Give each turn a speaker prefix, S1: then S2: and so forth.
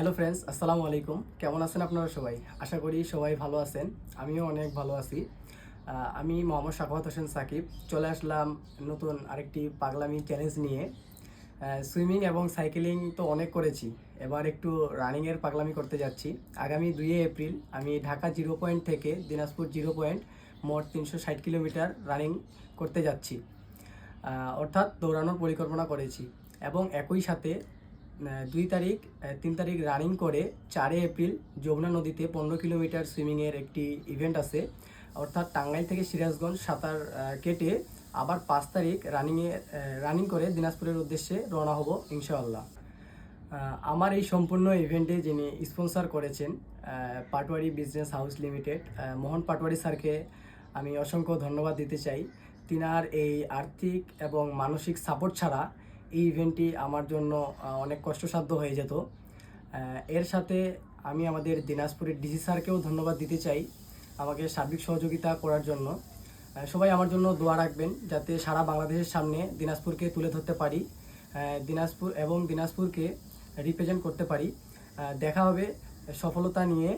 S1: Hello friends, আসসালামু আলাইকুম। কেমন আছেন আপনারা সবাই? আশা করি সবাই ভালো আছেন। আমিও অনেক ভালো আছি। আমি মোহাম্মদ সাখাওয়াত হোসেন সাকিব চলে আসলাম নতুন আরেকটি পাগলামি চ্যালেঞ্জ নিয়ে। সুইমিং এবং সাইকেলিং তো অনেক করেছি, এবার একটু রানিংয়ের পাগলামি করতে যাচ্ছি। আগামী 2 এপ্রিল আমি ঢাকা জিরো পয়েন্ট থেকে দিনাজপুর জিরো পয়েন্ট মোট 360 কিলোমিটার রানিং করতে যাচ্ছি। অর্থাৎ দৌড়ানোর পরিকল্পনা করেছি এবং একই সাথে 2 তারিখ 3 তারিখ রানিং করে 4 এপ্রিল যমুনা নদীতে 15 কিলোমিটার সুইমিংয়ের একটি ইভেন্ট আছে। অর্থাৎ টাঙ্গাইল থেকে সিরাজগঞ্জ সাঁতার কেটে আবার 5 তারিখ রানিং করে দিনাজপুরের উদ্দেশ্যে রওনা হব ইনশাআল্লাহ। আমার এই সম্পূর্ণ ইভেন্টে যিনি স্পন্সর করেছেন পাটোয়ারি বিজনেস হাউস লিমিটেড, মোহন পাটোয়ারি স্যারকে আমি অসংখ্য ধন্যবাদ দিতে চাই। তিনার এই আর্থিক এবং মানসিক সাপোর্ট ছাড়া এই ইভেন্টটি আমার জন্য অনেক কষ্টসাধ্য হয়ে যেত। এর সাথে আমি আমাদের দিনাজপুরের ডিসি স্যারকেও ধন্যবাদ দিতে চাই আমাকে সার্বিক সহযোগিতা করার জন্য। সবাই আমার জন্য দোয়া রাখবেন যাতে সারা বাংলাদেশের সামনে দিনাজপুরকে তুলে ধরতে পারি, দিনাজপুরকে রিপ্রেজেন্ট করতে পারি। দেখা হবে সফলতা নিয়ে